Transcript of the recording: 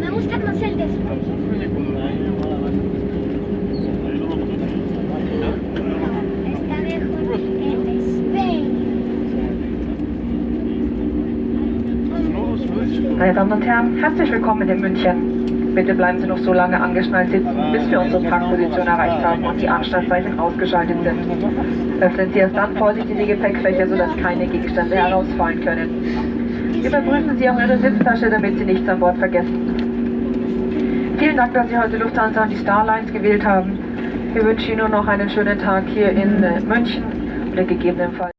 Me gusta más el después. Está mejor el Spain. Meine Damen und Herren, herzlich willkommen in München. Bitte bleiben Sie noch so lange angeschnallt sitzen, bis wir unsere Parkposition erreicht haben und die Anstandszeichen ausgeschaltet sind. Öffnen Sie erst dann vorsichtig die Gepäckfächer, sodass keine Gegenstände herausfallen können. Überprüfen Sie auch Ihre Sitztasche, damit Sie nichts an Bord vergessen. Vielen Dank, dass Sie heute Lufthansa und die Starlines gewählt haben. Wir wünschen Ihnen noch einen schönen Tag hier in München oder gegebenenfalls